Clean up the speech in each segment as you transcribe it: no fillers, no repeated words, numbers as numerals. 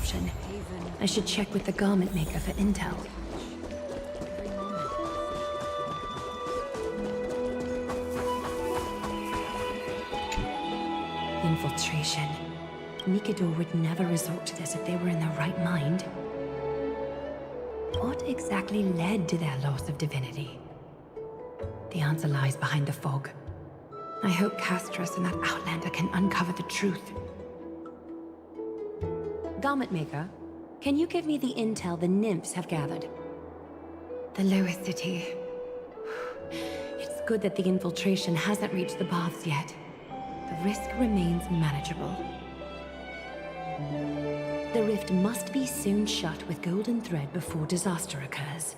corruption. I should check with the garment maker for intel. Infiltration. Mikado would never resort to this if they were in their right mind. What exactly led to their loss of divinity? The answer lies behind the fog. I hope Castros and that Outlander can uncover the truth. Garment Maker, can you give me the intel the nymphs have gathered? The lower city. It's good that the infiltration hasn't reached the baths yet. The risk remains manageable. The rift must be soon shut with golden thread before disaster occurs.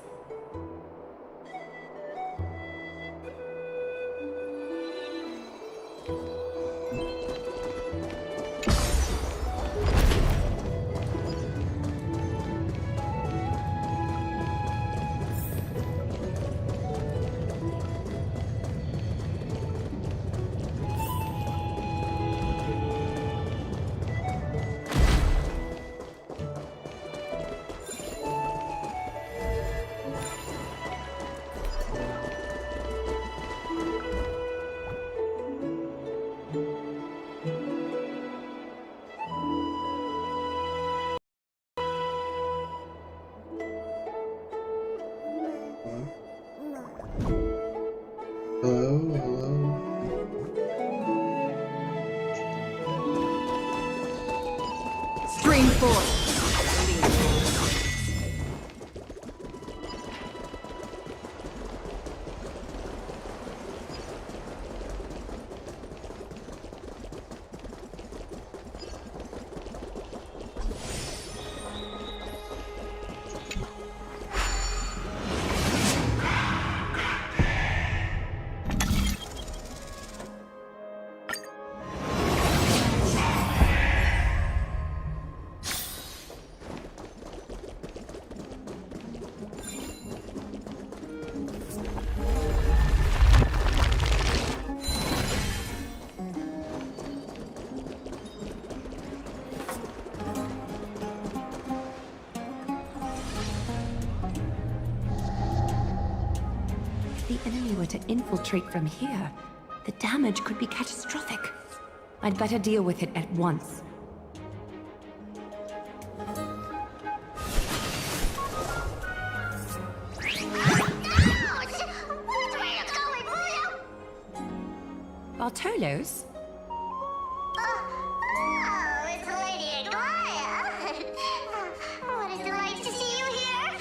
Spring forth! If the enemy were to infiltrate from here, the damage could be catastrophic. I'd better deal with it at once. Bartolos? Oh, it's Lady Aglaya. What a delight to see you here.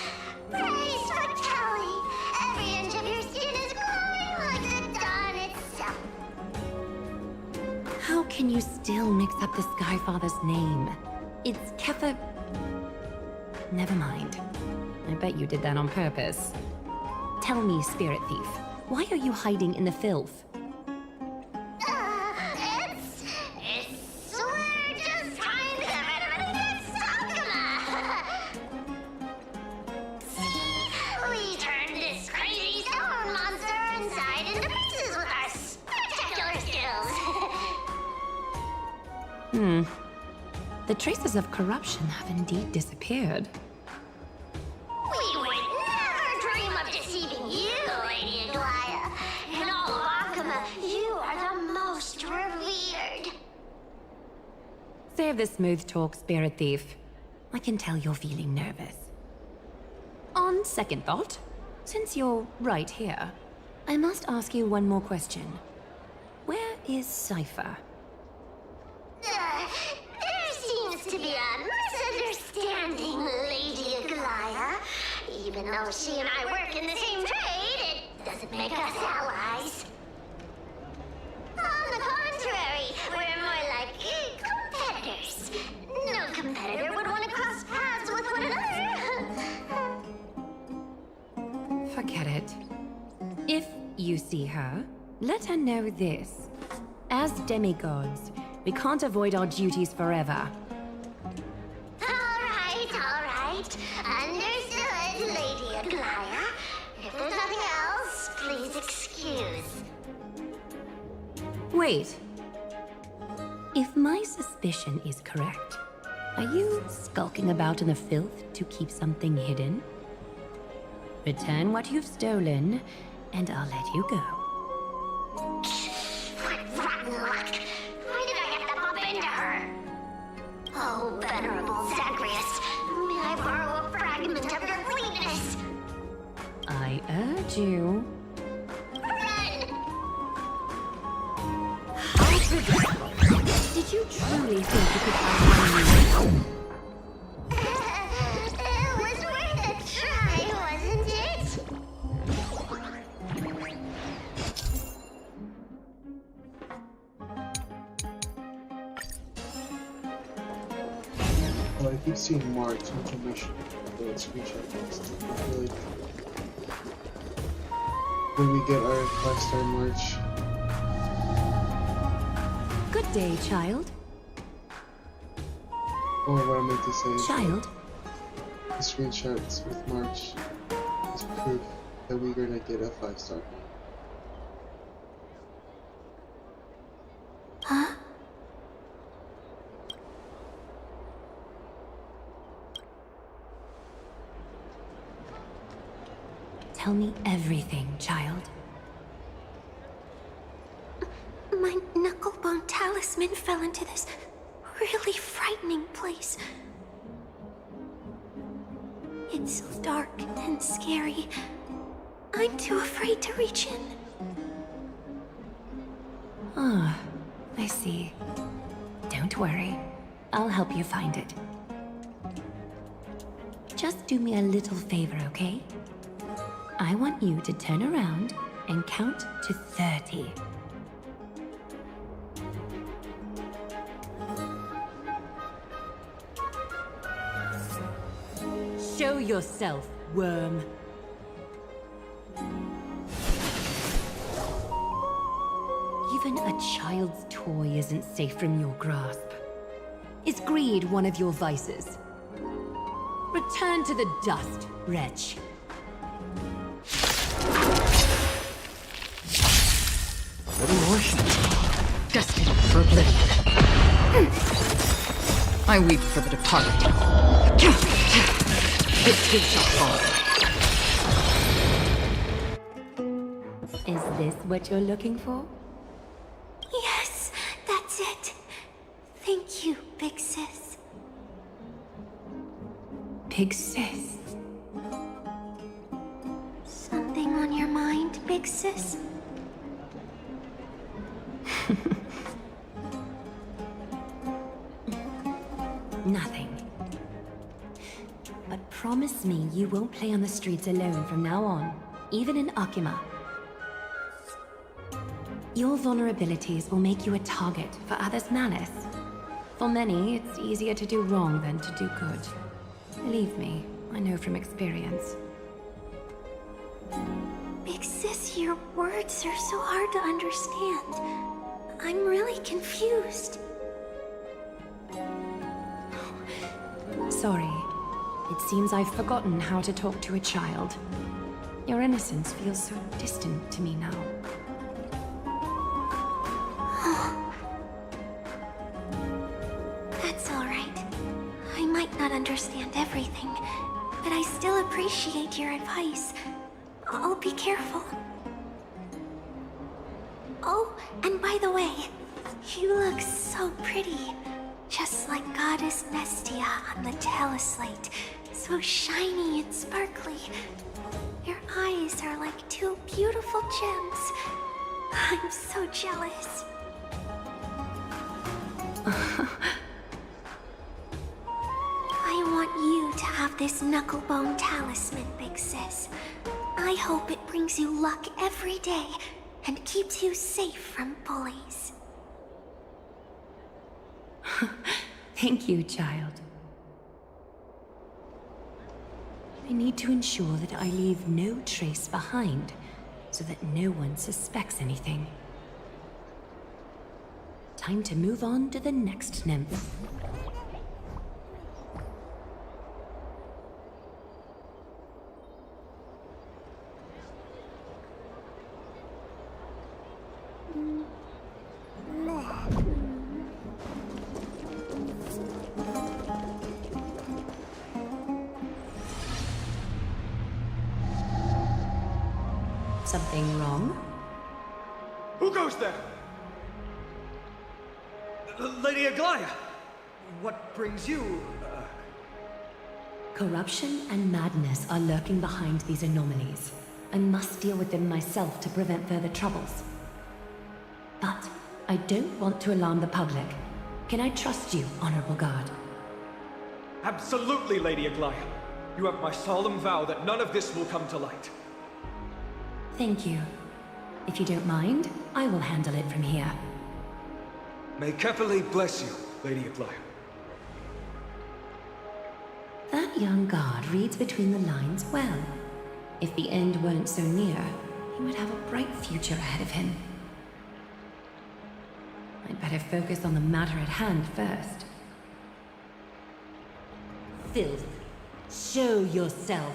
Praise for Kelly. Every inch of your skin is glowing like the dawn itself. How can you still mix up the Skyfather's name? It's Kepha... Never mind. I bet you did that on purpose. Tell me, Spirit Thief, why are you hiding in the filth? We're just trying to get rid of an Sakuma. See, we turned this crazy stone monster inside into pieces with our spectacular skills. The traces of corruption have indeed disappeared. We would never dream of deceiving you, Lady Aglaya. In all of Akuma, you are the most revered. Save the smooth talk, Spirit Thief. I can tell you're feeling nervous. On second thought, since you're right here, I must ask you one more question. Where is Cypher? There seems to be a misunderstanding, Lady Aglaya. Even though she and I work in the same trade, it doesn't make us allies. On the contrary, we're more like competitors. No competitor would want to cross paths with one another. Forget it. If you see her, let her know this. As demigods, we can't avoid our duties forever. All right. Understood, Lady Aglaya. If there's nothing else, please excuse. Wait. If my suspicion is correct, Are you skulking about in the filth to keep something hidden? Return what you've stolen, and I'll let you go. What rotten luck! Why did I have to bump into her? Oh, venerable Zagreus, may I borrow a fragment of your fleetness? I urge you. Run! How predictable. Did you truly think you could outrun me? It was worth a try, wasn't it? Well, I keep seeing March information the screenshot post. I feel like when we get our 5-star March. Good day, child. Or what I meant to say is Child? the screenshots with March is proof that we're gonna get a 5-star. Huh? Tell me everything, child. My knucklebone talisman fell into this really frightening place. It's so dark and scary. I'm too afraid to reach in. Ah, I see. Don't worry. I'll help you find it. Just do me a little favor, okay? I want you to turn around and count to 30. Show yourself, worm. Even a child's toy isn't safe from your grasp. Is greed one of your vices? Return to the dust, wretch. Little worship. Destined for oblivion. I weep for the departed. It too shall fall. Is this what you're looking for? Yes, that's it. Thank you, big sis. Big sis. Something on your mind, big sis? Nothing. But promise me you won't play on the streets alone from now on, even in Akima. Your vulnerabilities will make you a target for others' malice. For many, it's easier to do wrong than to do good. Believe me, I know from experience. Big sis, your words are so hard to understand. I'm really confused. Sorry. It seems I've forgotten how to talk to a child. Your innocence feels so distant to me now. That's all right. I might not understand everything, but I still appreciate your advice. I'll be careful. Oh, and by the way, you look so pretty. Just like Goddess Nestia on the teleslate. So shiny and sparkly. Your eyes are like two beautiful gems. I'm so jealous. I want you to have this knucklebone talisman, big sis. I hope it brings you luck every day and keeps you safe from bullies. Thank you, child. I need to ensure that I leave no trace behind, so that no one suspects anything. Time to move on to the next nymph. Something wrong? Who goes there? Lady Aglaia! What brings you? Corruption and madness are lurking behind these anomalies. I must deal with them myself to prevent further troubles. But I don't want to alarm the public. Can I trust you, Honorable Guard? Absolutely, Lady Aglaia. You have my solemn vow that none of this will come to light. Thank you. If you don't mind, I will handle it from here. May Kepali bless you, Lady Aglaia. That young guard reads between the lines well. If the end weren't so near, he would have a bright future ahead of him. I'd better focus on the matter at hand first. Filth, show yourself.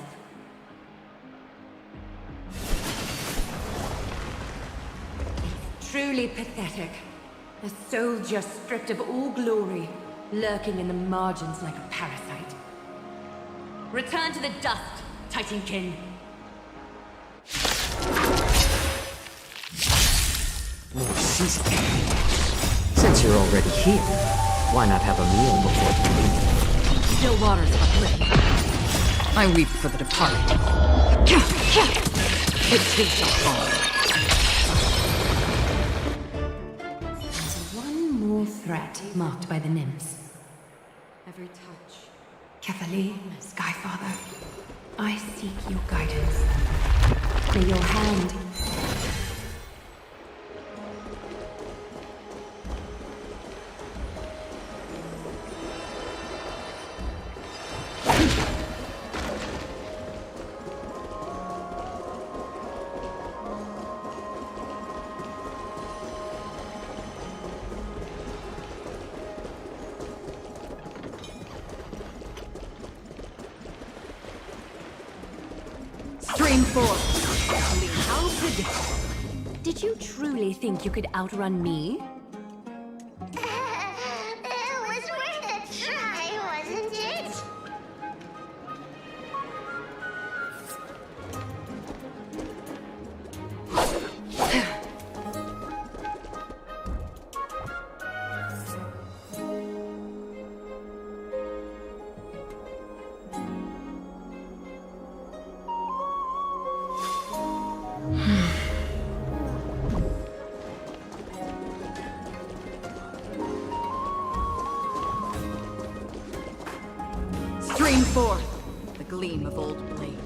It's truly pathetic. A soldier stripped of all glory, lurking in the margins like a parasite. Return to the dust, Titankin. More seasoning. Since you're already here, why not have a meal before you leave? Still waters are living. I weep for the departed. It too shall fall. There's one more threat marked by the nymphs. Every touch. Kepali, Skyfather, I seek your guidance. May your hand... Stream 4. How predictable. Did you truly think you could outrun me? It was worth a try, wasn't it? Stream 4. The gleam of old blades.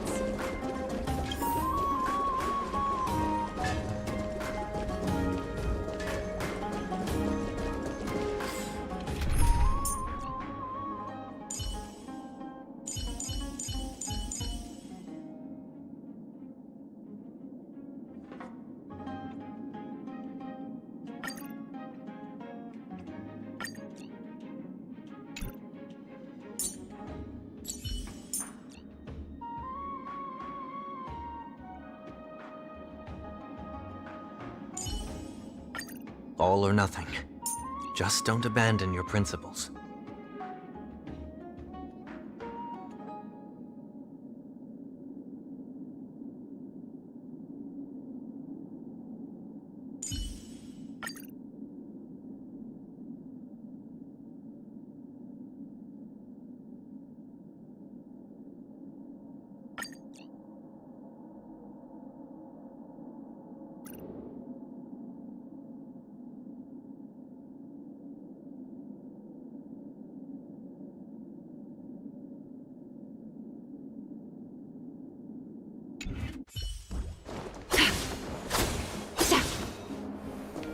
All or nothing. Just don't abandon your principles.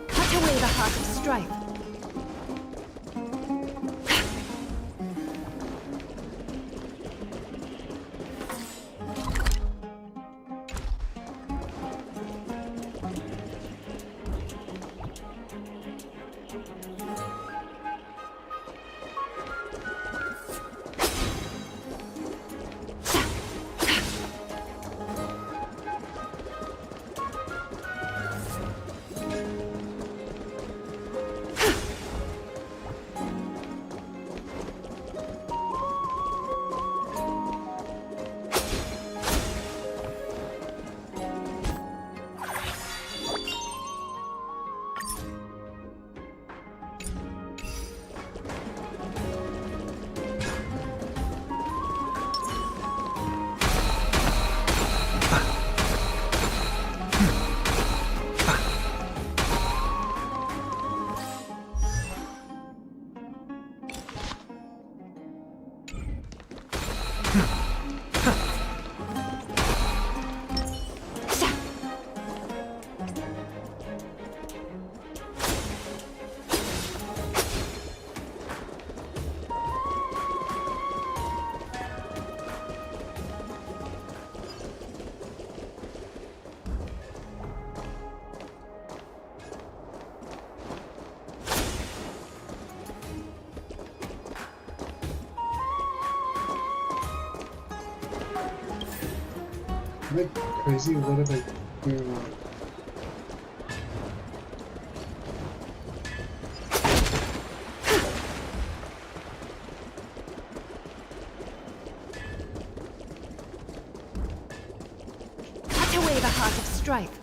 Cut away the heart of strife. Am I crazy? What have I doing wrong? Cut away the heart of strife.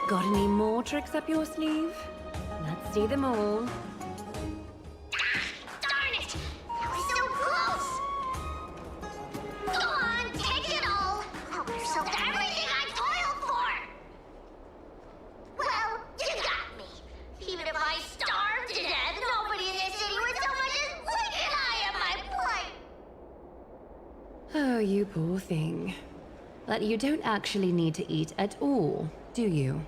Got any more tricks up your sleeve? Let's see them all. Darn it! That was so close! Go on, take it all! Help yourself to everything I toiled for! Well, you got me. Even if I starved to death, nobody in this city would so much as blink an eye at my plight! Oh, you poor thing. But you don't actually need to eat at all, do you?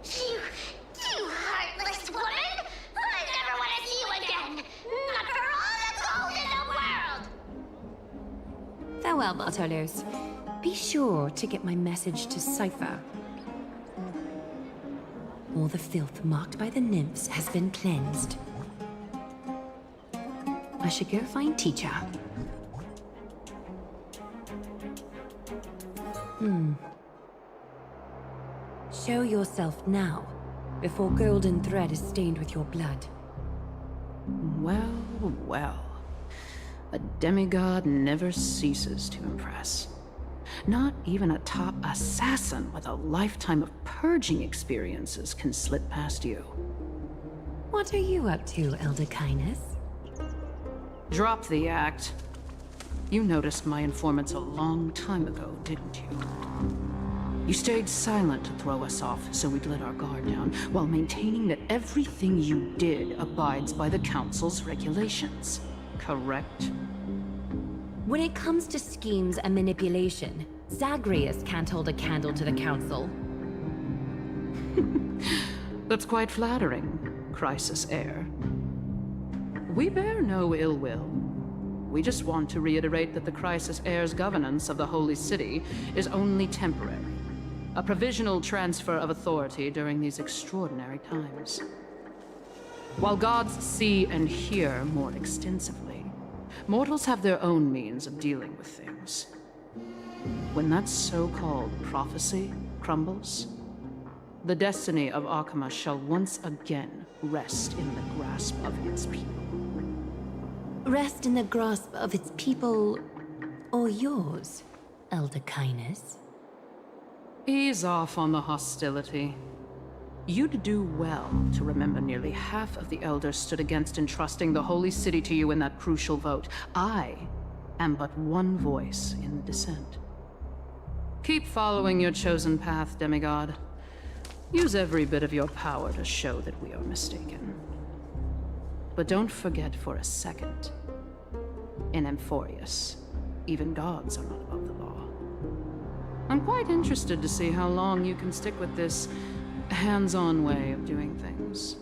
You heartless woman! I never want to see you again! Not for all the gold in the world! Farewell, Bartolos. Be sure to get my message to Cypher. All the filth marked by the nymphs has been cleansed. I should go find Teacher. Show yourself now, before golden thread is stained with your blood. Well, well. A demigod never ceases to impress. Not even a top assassin with a lifetime of purging experiences can slip past you. What are you up to, Elder Kindness? Drop the act. You noticed my informants a long time ago, didn't you? You stayed silent to throw us off, so we'd let our guard down, while maintaining that everything you did abides by the Council's regulations. Correct? When it comes to schemes and manipulation, Zagreus can't hold a candle to the Council. That's quite flattering, Crisis Heir. We bear no ill will. We just want to reiterate that the Crisis Heir's governance of the Holy City is only temporary. A provisional transfer of authority during these extraordinary times. While gods see and hear more extensively, mortals have their own means of dealing with things. When that so-called prophecy crumbles, the destiny of Arkema shall once again rest in the grasp of its people. Rest in the grasp of its people, or yours, Elder Kindness. Ease off on the hostility. You'd do well to remember nearly half of the elders stood against entrusting the holy city to you in that crucial vote. I am but one voice in the dissent. Keep following your chosen path, demigod. Use every bit of your power to show that we are mistaken. But don't forget for a second, in Amphoreus, even gods are not above the law. I'm quite interested to see how long you can stick with this hands-on way of doing things.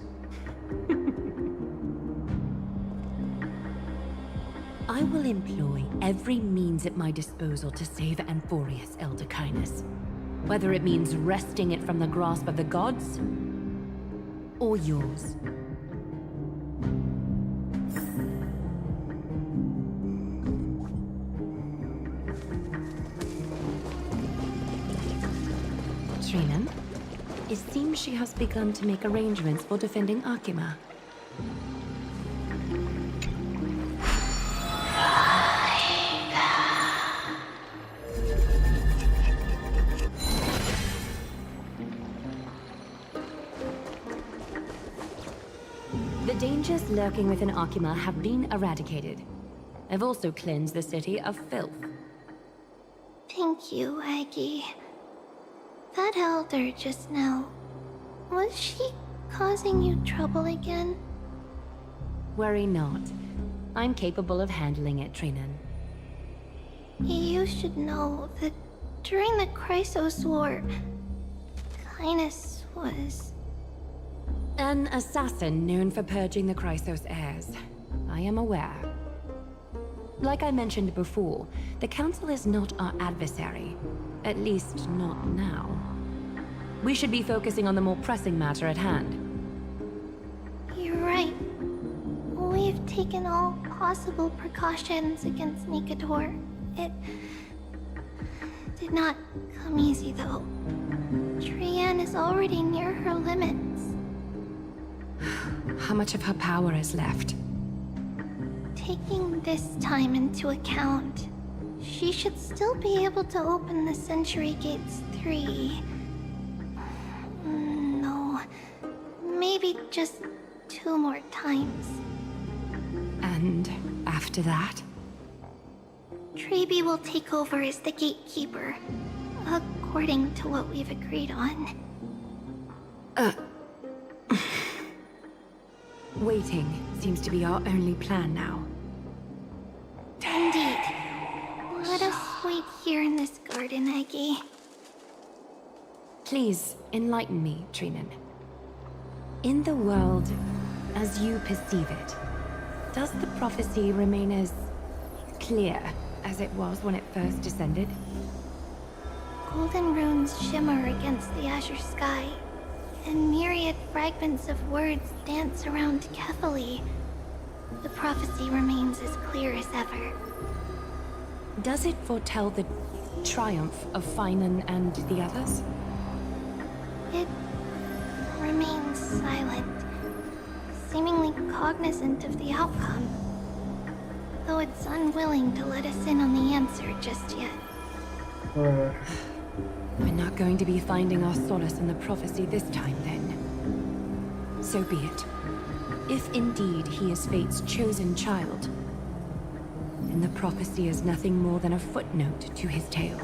I will employ every means at my disposal to save Amphoreus, Elder Kindness. Whether it means wresting it from the grasp of the gods, or yours. Trinan, it seems she has begun to make arrangements for defending Akima. The dangers lurking within Akima have been eradicated. I've also cleansed the city of filth. Thank you, Aggie. That elder just now, was she causing you trouble again? Worry not. I'm capable of handling it, Trinan. You should know that during the Chrysos War, Kindness was... An assassin known for purging the Chrysos heirs. I am aware. Like I mentioned before, the Council is not our adversary. At least, not now. We should be focusing on the more pressing matter at hand. You're right. We've taken all possible precautions against Nikador. It did not come easy, though. Trian is already near her limits. How much of her power is left? Taking this time into account, she should still be able to open the Century Gates 3. No, maybe just 2 more times. And after that? Treeby will take over as the gatekeeper, according to what we've agreed on. Waiting seems to be our only plan now. Indeed. Let us wait here in this garden, Aggie. Please, enlighten me, Trinan. In the world, as you perceive it, does the prophecy remain as clear as it was when it first descended? Golden runes shimmer against the azure sky, and myriad fragments of words dance around carefully. The prophecy remains as clear as ever. Does it foretell the triumph of Finan and the others? It remains silent, seemingly cognizant of the outcome, though it's unwilling to let us in on the answer just yet. We're not going to be finding our solace in the prophecy this time, then. So be it. If indeed he is Fate's chosen child, then the prophecy is nothing more than a footnote to his tale.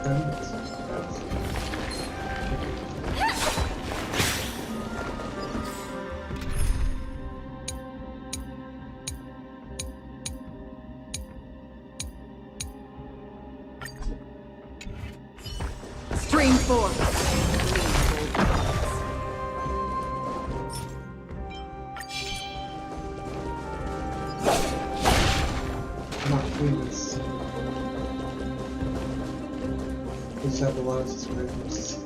Stream forth. Not please. Let's have a lot of subscribers.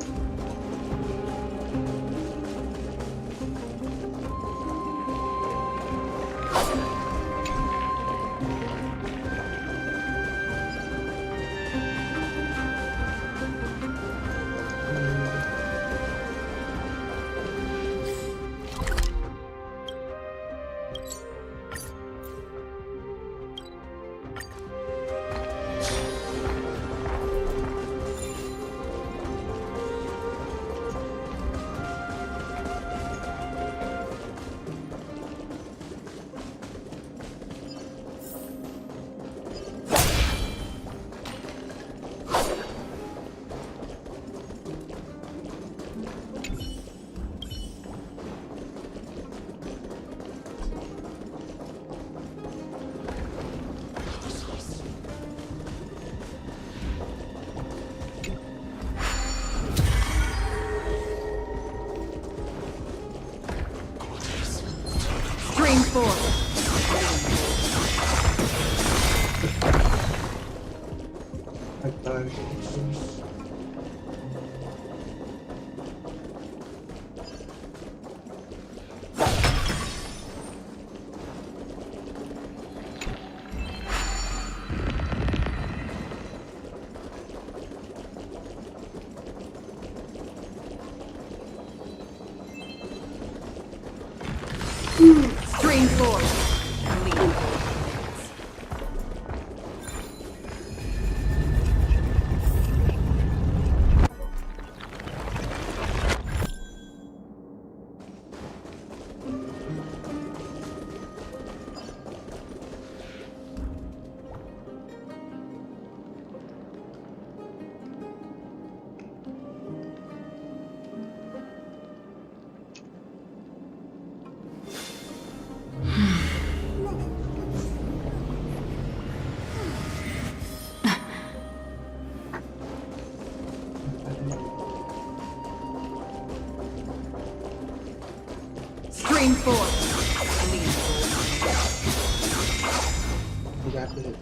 Stream forth. I died. Stream forth. Stream forth. Rapid.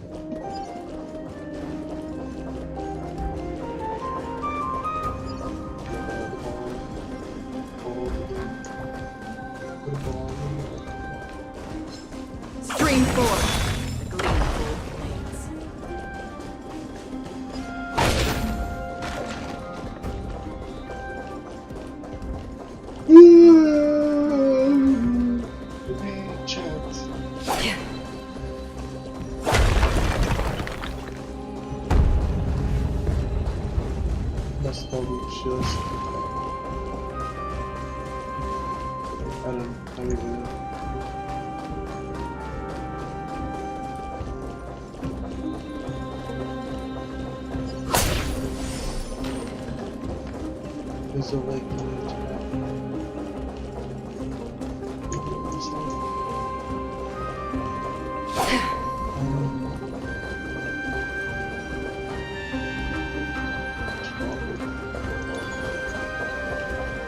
Stream forth. That's all the shields. I don't even know. There's a lake in it.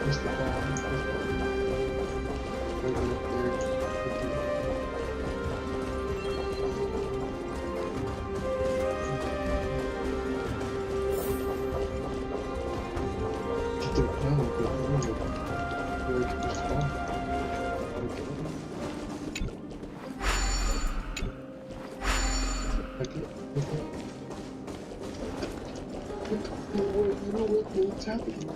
Where's the ball? Right up there. Get the ball, where's the ball? What's happening?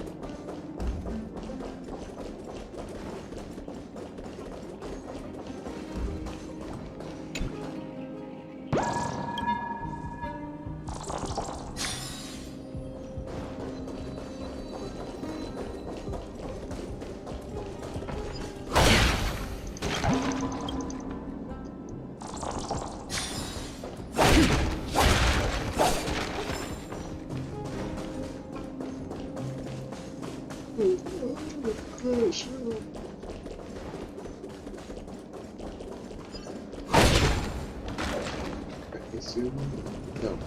push. No. I assume no.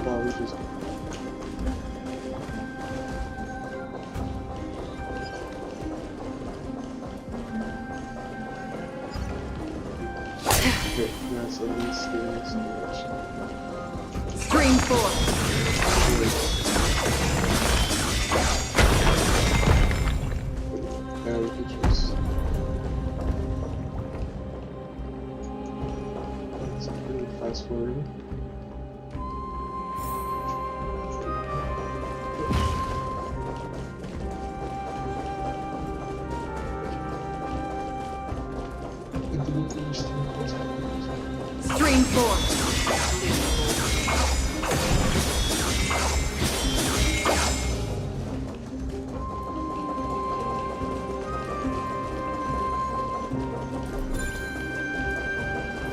Wow, we just okay, that's at least the situation. Stream 4. Yeah, we could just let's really fast forward. I didn't understand what's happening. Stream 4.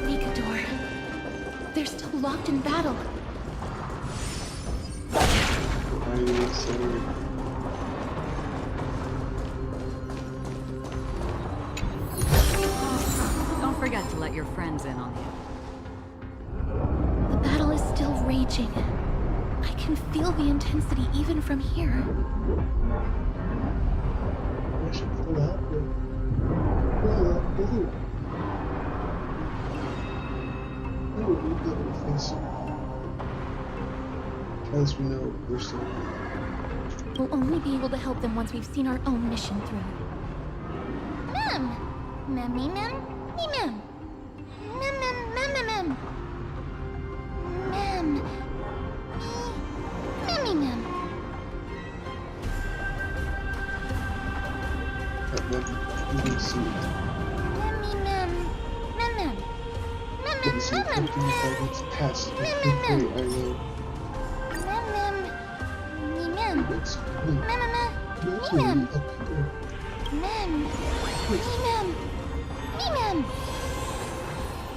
Nikador. They're still locked in battle. Why are you so Don't forget to let your friends in on The battle is still raging. I can feel the intensity even from here. I should pull out the blue. No, we gotta face it. As we know, we're still We'll only be able to help them once we've seen our own mission through. Mem! Mem, mem, mem, mem. Mem, mem, mem, mem, mem. Mem. Mem, mem. at one moving suit. Mem, mem. Mem, mem. Mem, But mem, it's mem, something mem. that gets past the Mem, quick mem, way I will. Mem, mem. Me, mem. It's Mem, mem, mem. Me, mem. mentally up here. Mem. Me, mem. Me, mem.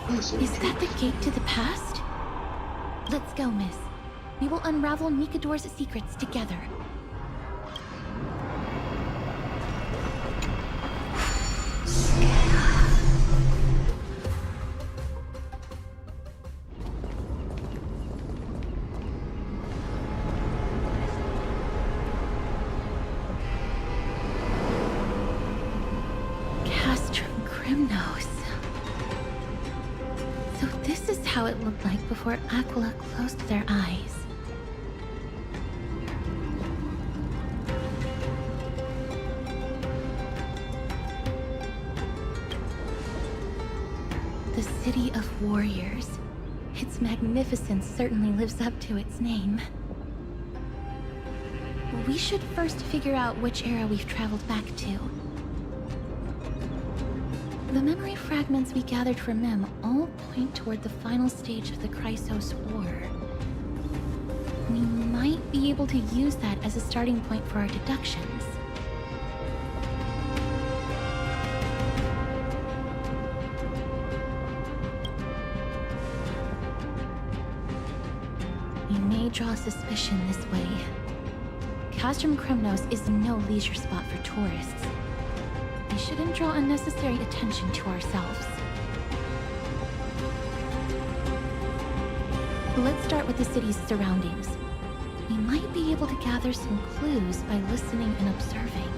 Yes, Is that the gate to the past? Let's go, miss. We will unravel Nikador's secrets together. Castrum Grimnos. So this is how it looked like before Aquila closed their eyes. The City of Warriors. Its magnificence certainly lives up to its name. We should first figure out which era we've traveled back to. The memory fragments we gathered from Mem all point toward the final stage of the Chrysos War. We might be able to use that as a starting point for our deductions. We may draw suspicion this way. Castrum Kremnos is no leisure spot for tourists. We shouldn't draw unnecessary attention to ourselves. Let's start with the city's surroundings. We might be able to gather some clues by listening and observing.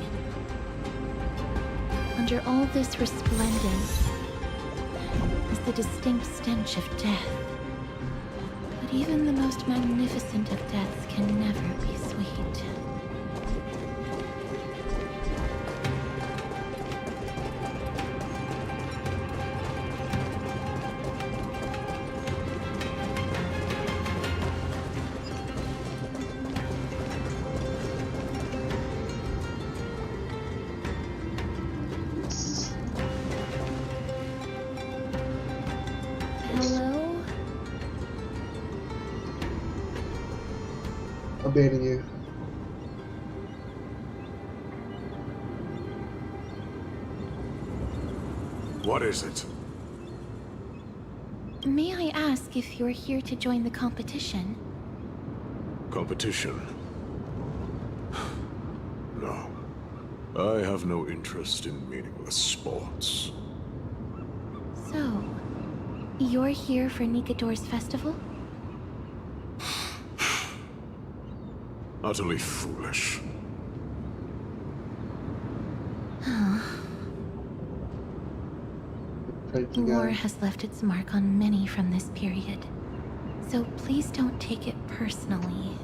Under all this resplendence is the distinct stench of death. But even the most magnificent of deaths can never be sweet. abandon you. What is it? May I ask if you're here to join the competition? Competition? No. I have no interest in meaningless sports. So, you're here for Nikador's festival? Utterly foolish. War has left its mark on many from this period. So please don't take it personally.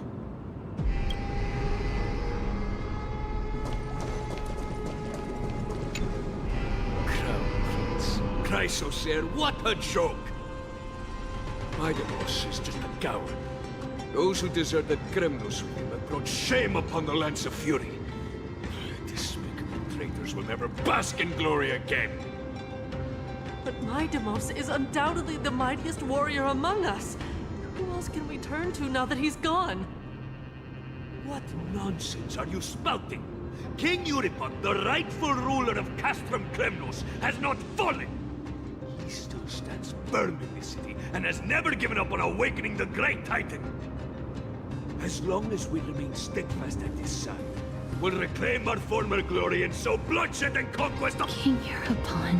Crown Prince. Chrysosair, what a joke! Maidemos is just a coward. Those who deserted Kremnos with him have brought shame upon the lands of Fury. Despicable traitors will never bask in glory again. But Maidemos is undoubtedly the mightiest warrior among us. Who else can we turn to now that he's gone? What nonsense are you spouting? King Euripon, the rightful ruler of Castrum Kremnos, has not fallen! He still stands firm in this city, and has never given up on awakening the Great Titan! As long as we remain steadfast at his side, we'll reclaim our former glory and sow bloodshed and conquest of— King Euripon.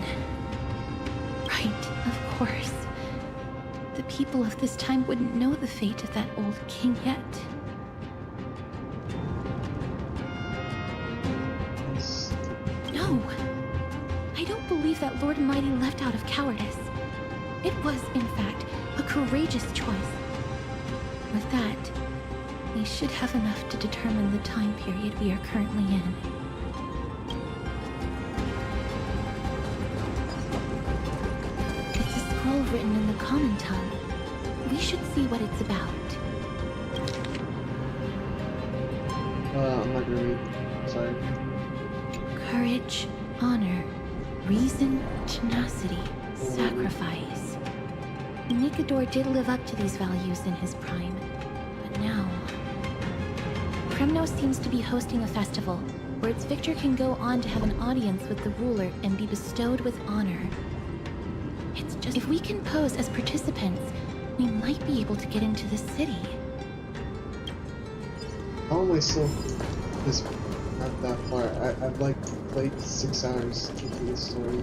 Right, of course. The people of this time wouldn't know the fate of that old king yet. No! I don't believe that Lord Mighty left out of cowardice. It was, in fact, a courageous choice. With that, we should have enough to determine the time period we are currently in. It's a scroll written in the common tongue. We should see what it's about. I'm not gonna read. Sorry. Courage, honor, reason, tenacity, sacrifice. Nikador did live up to these values in his prime, but now... Kremnos seems to be hosting a festival, where its victor can go on to have an audience with the ruler and be bestowed with honor. It's just... If we can pose as participants, we might be able to get into the city. How am I still not that far? I've like played 6 hours to do this story.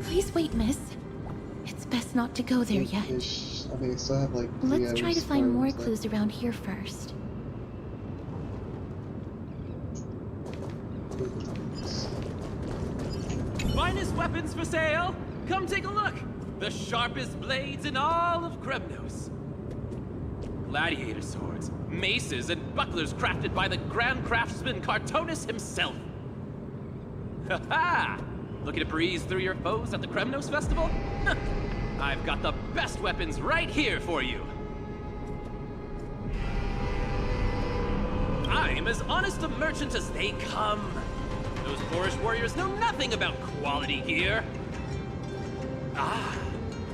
Please wait, miss. It's best not to go there yet. I mean, I still have like 3 Let's try to hours find more left. clues around here first. Finest weapons for sale! Come take a look! The sharpest blades in all of Kremnos. Gladiator swords, maces, and bucklers crafted by the grand craftsman Cartonus himself. Ha-ha! Looking to breeze through your foes at the Kremnos Festival? I've got the best weapons right here for you. I'm as honest a merchant as they come. Those boorish warriors know nothing about quality gear. Ah,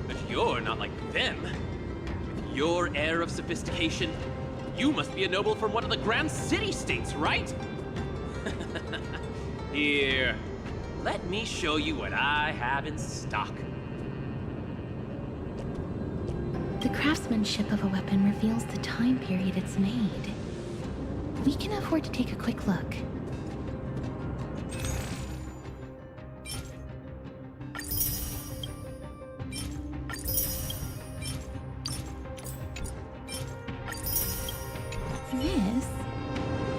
but you're not like them. With your air of sophistication, you must be a noble from one of the grand city-states, right? Here, let me show you what I have in stock. The craftsmanship of a weapon reveals the time period it's made. We can afford to take a quick look. Miss,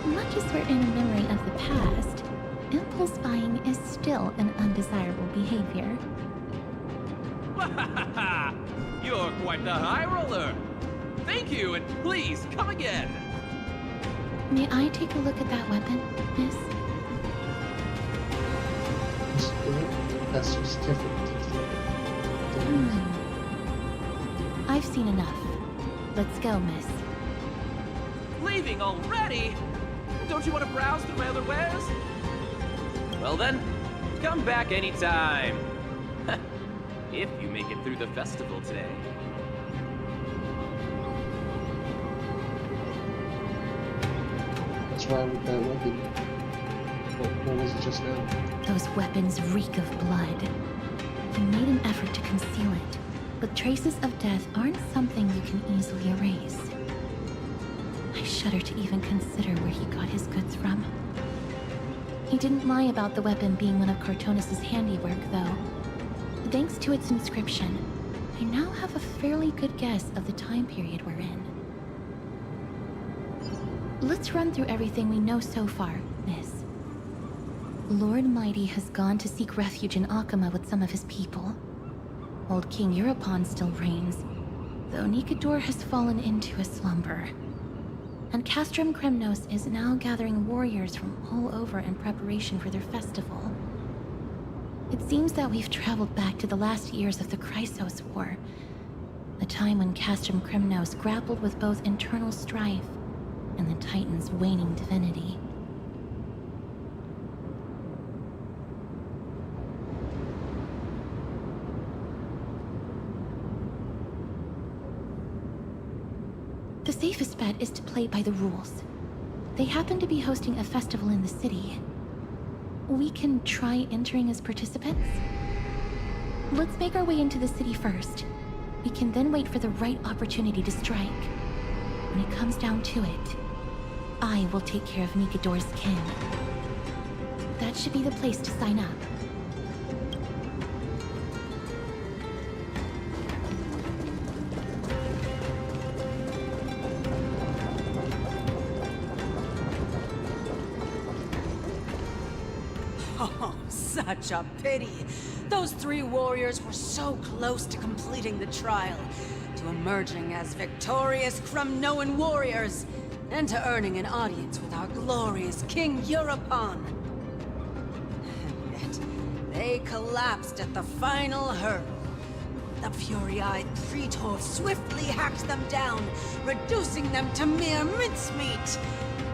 much as we're in a memory of the past, impulse buying is still an undesirable behavior. You're quite the high roller. Thank you, and please come again. May I take a look at that weapon, miss? That's just different. I've seen enough. Let's go, miss. Leaving already? Don't you want to browse through my other wares? Well then, come back anytime. If you make it through the festival today. wrong with that weapon? What was it just now? Those weapons reek of blood. He made an effort to conceal it, but traces of death aren't something you can easily erase. I shudder to even consider where he got his goods from. He didn't lie about the weapon being one of Cartonis' handiwork, though. Thanks to its inscription, I now have a fairly good guess of the time period we're in. Let's run through everything we know so far, Miss. Lord Mighty has gone to seek refuge in Akama with some of his people. Old King Europon still reigns, though Nikador has fallen into a slumber. And Castrum Kremnos is now gathering warriors from all over in preparation for their festival. It seems that we've traveled back to the last years of the Chrysos War, a time when Castrum Kremnos grappled with both internal strife and the Titan's waning divinity. The safest bet is to play by the rules. They happen to be hosting a festival in the city. We can try entering as participants? Let's make our way into the city first. We can then wait for the right opportunity to strike. When it comes down to it, I will take care of Nikador's kin. That should be the place to sign up. Oh, such a pity. Those 3 warriors were so close to completing the trial, to emerging as victorious Kremnoan warriors, and to earning an audience with our glorious King Europon. And yet, they collapsed at the final hurdle. The fury-eyed Praetor swiftly hacked them down, reducing them to mere mincemeat.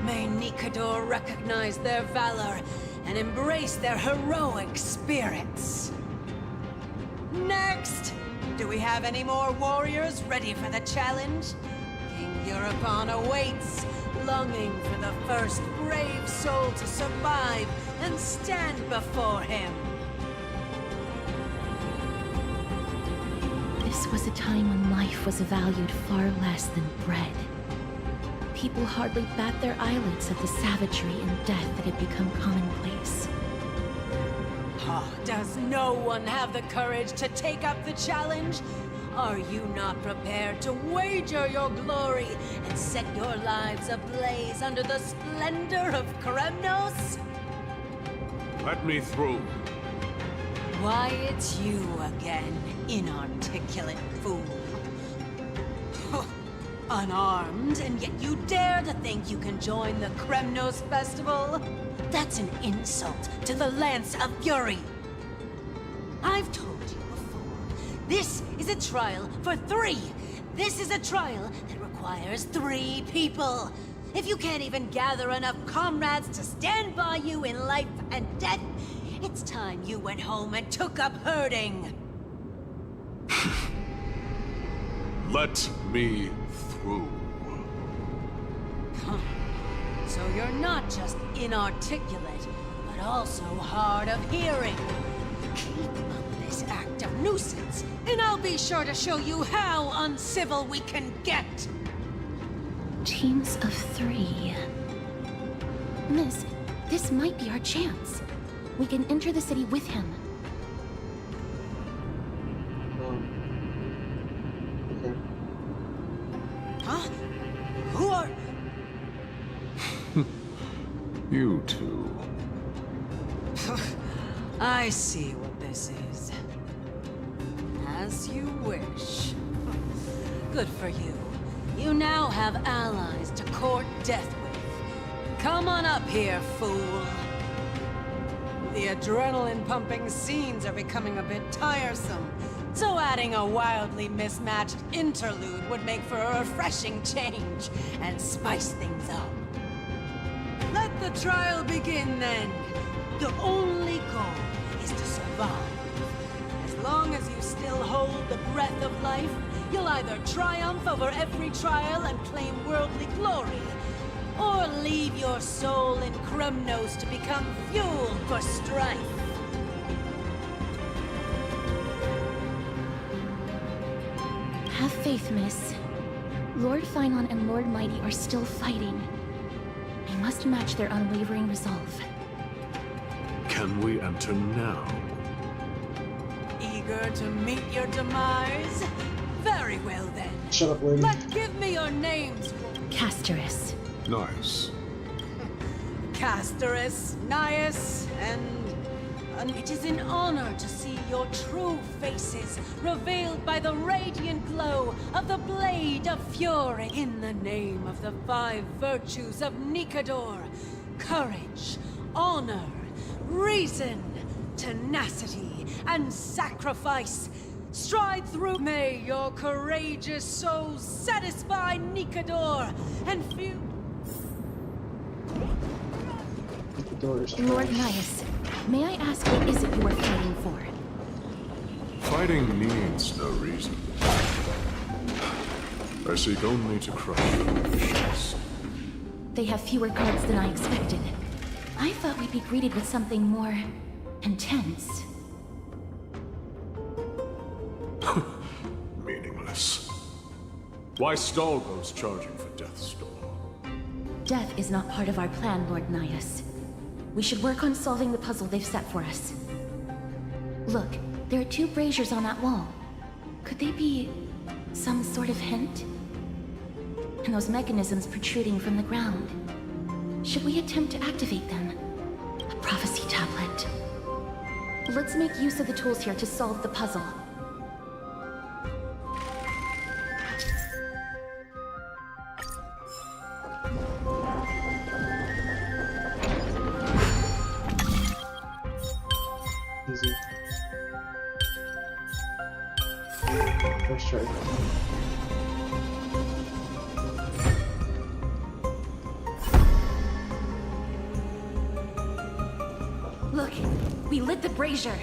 May Nikador recognize their valor and embrace their heroic spirits. Next! Do we have any more warriors ready for the challenge? King Europon awaits, longing for the first brave soul to survive and stand before him. This was a time when life was valued far less than bread. People hardly bat their eyelids at the savagery and death that had become commonplace. Oh, does no one have the courage to take up the challenge? Are you not prepared to wager your glory and set your lives ablaze under the splendor of Kremnos? Let me through. Why, it's you again, inarticulate fool. Unarmed, and yet you dare to think you can join the Kremnos festival? That's an insult to the Lance of Fury. I've told you before, this is a trial for 3. This is a trial that requires 3 people. If you can't even gather enough comrades to stand by you in life and death, it's time you went home and took up herding. Let me through. So you're not just inarticulate, but also hard of hearing. Keep up this act of nuisance, and I'll be sure to show you how uncivil we can get. Teams of 3. Miss, this might be our chance. We can enter the city with him. Okay. Huh? Who are... You two. I see what this is. As you wish. Good for you. You now have allies to court death with. Come on up here, fool. The adrenaline-pumping scenes are becoming a bit tiresome, so adding a wildly mismatched interlude would make for a refreshing change and spice things up. Let the trial begin, then. Your only goal is to survive. As long as you still hold the breath of life, you'll either triumph over every trial and claim worldly glory, or leave your soul in Kremnos to become fuel for strife. Have faith, miss. Lord Finon and Lord Mighty are still fighting. We must match their unwavering resolve. Can we enter now? Eager to meet your demise? Very well then. Shut up, lady. But give me your names. Castorus. Nice. Castorus, Nias, and it is an honor to see your true faces revealed by the radiant glow of the Blade of Fury. In the name of the 5 virtues of Nikador: courage, honor, reason, tenacity, and sacrifice. Stride through. May your courageous souls satisfy Nikador and feel. The door is Lord trash. Nias, may I ask what is it you are fighting for? Fighting needs no reason. I seek only to crush your wishes. They have fewer guards than I expected. I thought we'd be greeted with something more intense. Meaningless. Why stall those charging for Death's Door? Death is not part of our plan, Lord Nias. We should work on solving the puzzle they've set for us. Look, there are 2 braziers on that wall. Could they be some sort of hint? And those mechanisms protruding from the ground. Should we attempt to activate them? A prophecy tablet. Let's make use of the tools here to solve the puzzle. Easy. First try. Look, we lit the brazier.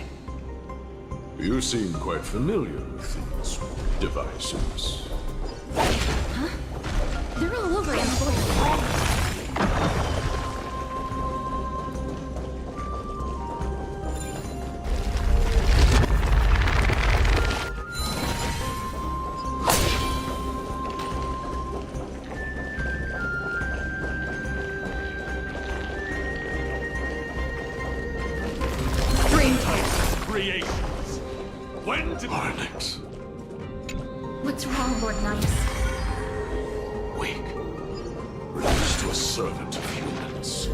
You seem quite familiar with these devices. Huh? They're all over Amphoreus. Creations. When did Arnix. What's wrong, Lord Nias? Weak. Reduced to a servant of humans.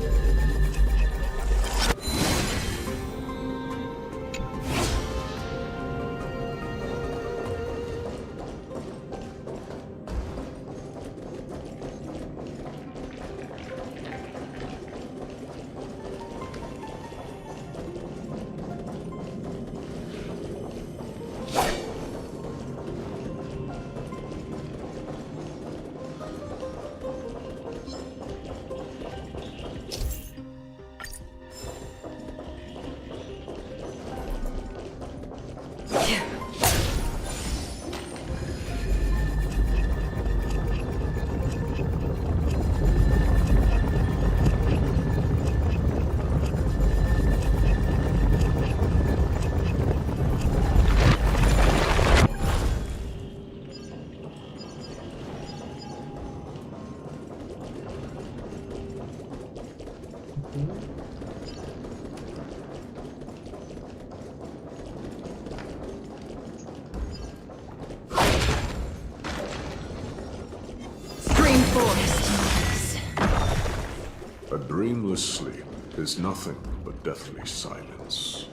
A dreamless sleep is nothing but deathly silence.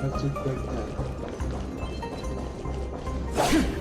have to break that.